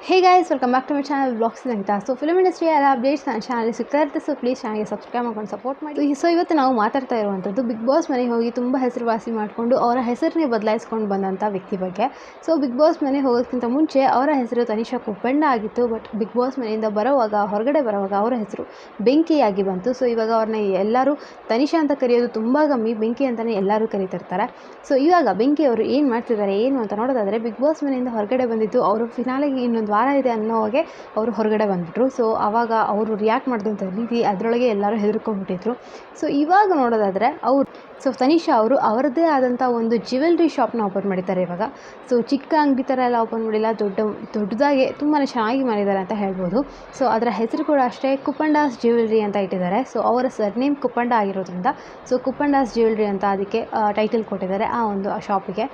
Hey guys, welcome back to my channel Vlogs ಅಂತ. So film industry ಎಲ್ಲ updates ನನ್ನ channel ಸಿಗ್ತಾ ಇರುತ್ತೆ. ಸೊ ಪ್ಲೀಸ್ ಚಾನಲ್ಗೆ ಸಬ್ಸ್ಕ್ರೈಬ್ ಮಾಡ್ಕೊಂಡು ಸಪೋರ್ಟ್ ಮಾಡಿ. ಸೊ ಇವತ್ತು ನಾವು ಮಾತಾಡ್ತಾ ಇರುವಂಥದ್ದು ಬಿಗ್ ಬಾಸ್ ಮನೆಗೆ ಹೋಗಿ ತುಂಬ ಹೆಸರುವಾಸಿ ಮಾಡಿಕೊಂಡು ಅವರ ಹೆಸರನ್ನೇ ಬದಲಾಯಿಸ್ಕೊಂಡು ಬಂದಂಥ ವ್ಯಕ್ತಿ ಬಗ್ಗೆ. ಸೊ ಬಿಗ್ ಬಾಸ್ ಮನೆಗೆ ಹೋಗೋದಕ್ಕಿಂತ ಮುಂಚೆ ಅವರ ಹೆಸರು ತನಿಷಾ ಕುಪ್ಪಣ್ಣ ಆಗಿತ್ತು. ಬಟ್ ಬಿಗ್ ಬಾಸ್ ಮನೆಯಿಂದ ಹೊರಗಡೆ ಬರುವಾಗ ಅವರ ಹೆಸರು ಬೆಂಕಿಯಾಗಿ ಬಂತು. ಸೊ ಇವಾಗ ಅವ್ರನ್ನ ಎಲ್ಲರೂ ತನಿಷಾ ಅಂತ ಕರೆಯೋದು ತುಂಬ ಕಮ್ಮಿ, ಬೆಂಕಿ ಅಂತಲೇ ಎಲ್ಲರೂ ಕರೀತಿರ್ತಾರೆ. ಸೊ ಇವಾಗ ಬೆಂಕಿ ಅವರು ಏನು ಮಾಡ್ತಿದ್ದಾರೆ ಏನು ಅಂತ ನೋಡೋದಾದರೆ, ಬಿಗ್ ಬಾಸ್ ಮನೆಯಿಂದ ಹೊರಗಡೆ ಬಂದಿದ್ದು ಅವರು ಫಿನಾಲೆಗೆ ಇನ್ನೊಂದು ವಾರ ಇದೆ ಅನ್ನೋ ಹಾಗೆ ಅವರು ಹೊರಗಡೆ ಬಂದುಬಿಟ್ರು. ಸೊ ಆವಾಗ ಅವರು ರಿಯಾಕ್ಟ್ ಮಾಡಿದಂಥ ರೀತಿ ಅದರೊಳಗೆ ಎಲ್ಲರೂ ಹೆದರ್ಕೊಂಡ್ಬಿಟ್ಟಿದ್ರು. ಸೊ ಇವಾಗ ನೋಡೋದಾದರೆ ತನಿಷಾ ಅವರು ಅವರದ್ದೇ ಆದಂಥ ಒಂದು ಜ್ಯುವೆಲ್ರಿ ಶಾಪ್ನ ಓಪನ್ ಮಾಡಿದ್ದಾರೆ ಇವಾಗ. ಸೊ ಚಿಕ್ಕ ಅಂಗಡಿ ಥರ ಎಲ್ಲ ಓಪನ್ ಮಾಡಿಲ್ಲ, ದೊಡ್ಡದಾಗಿ ತುಂಬಾ ಚೆನ್ನಾಗಿ ಮಾಡಿದ್ದಾರೆ ಅಂತ ಹೇಳ್ಬೋದು. ಸೊ ಅದರ ಹೆಸರು ಕೂಡ ಅಷ್ಟೇ, ಕುಪ್ಪಂಡಾಸ್ ಜ್ಯುವೆಲ್ರಿ ಅಂತ ಇಟ್ಟಿದ್ದಾರೆ. ಸೊ ಅವರ ಸರ್ನೇಮ್ ಕುಪ್ಪಂಡ ಆಗಿರೋದ್ರಿಂದ ಸೊ ಕುಪ್ಪಂಡಾಸ್ ಜ್ಯುವೆಲ್ರಿ ಅಂತ ಅದಕ್ಕೆ ಟೈಟಲ್ ಕೊಟ್ಟಿದ್ದಾರೆ ಆ ಶಾಪಿಗೆ.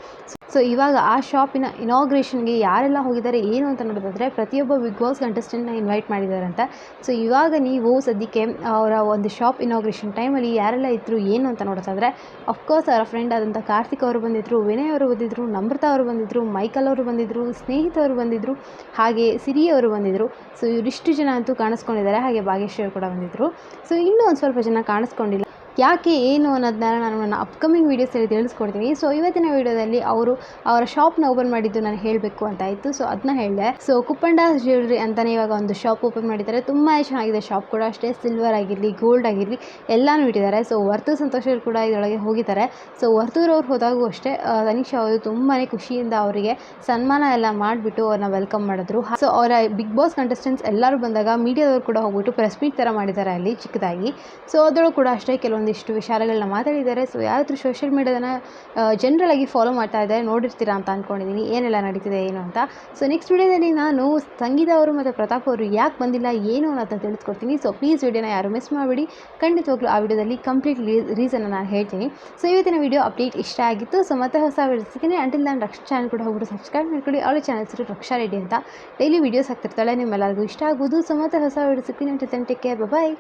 ಸೊ ಇವಾಗ ಆ ಶಾಪಿನ ಇನಾಗ್ರೇಷನ್ಗೆ ಯಾರೆಲ್ಲ ಹೋಗಿದ್ದಾರೆ ಏನು ಅಂತ ನೋಡೋದಾದರೆ, ಪ್ರತಿಯೊಬ್ಬ ಬಿಗ್ ಬಾಸ್ ಕಂಟೆಸ್ಟೆಂಟ್ನ ಇನ್ವೈಟ್ ಮಾಡಿದ್ದಾರಂತೆ. ಸೊ ಇವಾಗ ನೀವು ಸದ್ಯಕ್ಕೆ ಅವರ ಒಂದು ಶಾಪ್ ಇನಾಗ್ರೇಷನ್ ಟೈಮಲ್ಲಿ ಯಾರೆಲ್ಲ ಇದ್ದರು ಏನು ಅಂತ ನೋಡೋದಾದರೆ, ಅಫ್ಕೋರ್ಸ್ ಅವರ ಫ್ರೆಂಡ್ ಆದಂಥ ಕಾರ್ತಿಕ್ ಅವರು ಬಂದಿದ್ದರು, ವಿನಯ್ ಅವರು ಬಂದಿದ್ದರು, ನಮ್ರತಾ ಅವರು ಬಂದಿದ್ದರು, ಮೈಕಲ್ ಅವರು ಬಂದಿದ್ದರು, ಸ್ನೇಹಿತರು ಬಂದಿದ್ದರು, ಹಾಗೆ ಸಿರಿ ಅವರು ಬಂದಿದ್ದರು. ಸೊ ಇವರಿಷ್ಟು ಜನ ಅಂತೂ ಕಾಣಿಸ್ಕೊಂಡಿದ್ದಾರೆ. ಹಾಗೆ ಭಾಗ್ಯಶ್ರೀ ಕೂಡ ಬಂದಿದ್ದರು. ಸೊ ಇನ್ನೂ ಒಂದು ಸ್ವಲ್ಪ ಜನ ಕಾಣಿಸ್ಕೊಂಡಿಲ್ಲ. ಯಾಕೆ ಏನು ಅನ್ನೋದನ್ನ ನಾನು ನನ್ನ ಅಪ್ಕಮಿಂಗ್ ವೀಡಿಯೋಸಲ್ಲಿ ತಿಳಿಸ್ಕೊಡ್ತೀನಿ. ಸೊ ಇವತ್ತಿನ ವೀಡಿಯೋದಲ್ಲಿ ಅವರ ಶಾಪ್ನ ಓಪನ್ ಮಾಡಿದ್ದು ನಾನು ಹೇಳಬೇಕು ಅಂತ ಇತ್ತು. ಸೊ ಅದನ್ನ ಹೇಳಿದೆ. ಸೊ ಕುಪ್ಪಂಡಾಸ್ ಜ್ಯುವೆಲ್ರಿ ಅಂತಲೇ ಇವಾಗ ಒಂದು ಶಾಪ್ ಓಪನ್ ಮಾಡಿದ್ದಾರೆ. ತುಂಬಾ ಚೆನ್ನಾಗಿದೆ ಶಾಪ್ ಕೂಡ ಅಷ್ಟೇ. ಸಿಲ್ವರ್ ಆಗಿರಲಿ, ಗೋಲ್ಡ್ ಆಗಿರಲಿ ಎಲ್ಲನೂ ಇಟ್ಟಿದ್ದಾರೆ. ಸೊ ವರ್ತೂರ್ ಸಂತೋಷ್ ಅವರು ಕೂಡ ಇದರೊಳಗೆ ಹೋಗಿದ್ದಾರೆ. ಸೊ ವರ್ತೂರ್ ಅವ್ರು ಹೋದಾಗೂ ಅಷ್ಟೇ ತನಿಷಾ ಅವರು ತುಂಬಾ ಖುಷಿಯಿಂದ ಅವರಿಗೆ ಸನ್ಮಾನ ಎಲ್ಲ ಮಾಡಿಬಿಟ್ಟು ಅವ್ರನ್ನ ವೆಲ್ಕಮ್ ಮಾಡಿದ್ರು. ಸೊ ಅವರ ಬಿಗ್ ಬಾಸ್ ಕಂಟೆಸ್ಟೆಂಟ್ಸ್ ಎಲ್ಲರೂ ಬಂದಾಗ ಮೀಡಿಯಾದವರು ಕೂಡ ಹೋಗ್ಬಿಟ್ಟು ಪ್ರೆಸ್ ಮೀಟ್ ಥರ ಮಾಡಿದ್ದಾರೆ ಅಲ್ಲಿ ಚಿಕ್ಕದಾಗಿ. ಸೊ ಅದರೊಳಗೆ ಕೂಡ ಅಷ್ಟೇ ಕೆಲವೊಂದಿಷ್ಟು ವಿಚಾರಗಳನ್ನ ಮಾತಾಡಿದ್ದಾರೆ. ಸೊ ಯಾರಾದರೂ ಸೋಷಿಯಲ್ ಮೀಡಿಯಾದನ್ನ ಜನರಲ್ ಆಗಿ ಫಾಲೋ ಮಾಡ್ತಾ ಇದ್ದಾರೆ, ನೋಡಿರ್ತೀರಾ ಅಂತ ಅಂದ್ಕೊಂಡಿದ್ದೀನಿ ಏನೆಲ್ಲ ನಡೀತಿದೆ ಏನು ಅಂತ. ಸೊ ನೆಕ್ಸ್ಟ್ ವಿಡಿಯೋದಲ್ಲಿ ನಾನು ಸಂಗೀತ ಅವರು ಮತ್ತು ಪ್ರತಾಪ್ ಅವರು ಯಾಕೆ ಬಂದಿಲ್ಲ ಏನು ಅಂತ ತಿಳಿಸ್ಕೊಡ್ತೀನಿ. ಸೊ ಪ್ಲೀಸ್ ವಿಡಿಯೋನ ಯಾರು ಮಿಸ್ ಮಾಡಿಬಿಡಿ. ಖಂಡಿತವಾಗ್ಲೂ ಆ ವಿಡಿಯೋದಲ್ಲಿ ಕಂಪ್ಲೀಟ್ ರೀಸನ್ನ ನಾನು ಹೇಳ್ತೀನಿ. ಸೊ ಇವತ್ತಿನ ವಿಡಿಯೋ ಅಪ್ಡೇಟ್ ಇಷ್ಟ ಆಗಿತ್ತು. ಸೊ ಮತ್ತೆ ಹೊಸ ವಿಡಿಯೋ ಸಿಗ್ತೀನಿ. ಅಂಟಿಲ್ ನಾನು ರಕ್ಷಾ ಚಾನಲ್ ಕೂಡ ಹೋಗ್ಬಿಟ್ಟು ಸಬ್ಸ್ಕ್ರೈಬ್ ಮಾಡ್ಕೊಳ್ಳಿ. ಅವಳ ಚಾನಲ್ ಹೆಸರು ರಕ್ಷಾ ರೆಡ್ಡಿ ಅಂತ. ಡೈಲಿ ವೀಡಿಯೋಸ್ ಆಗ್ತಿರ್ತಾಳೆ, ನಿಮ್ಮೆಲ್ಲರಿಗೂ ಇಷ್ಟ ಆಗ್ಬೋದು. ಸೊ ಮತ್ತೆ ಹೊಸ ವಿಡಿಯೋ ಸಿಗ್ತೀನಿ. ಅಂಟಿಲ್ ದೆನ್ ಟೇಕ್ ಕೇರ್, ಬಾಯ್.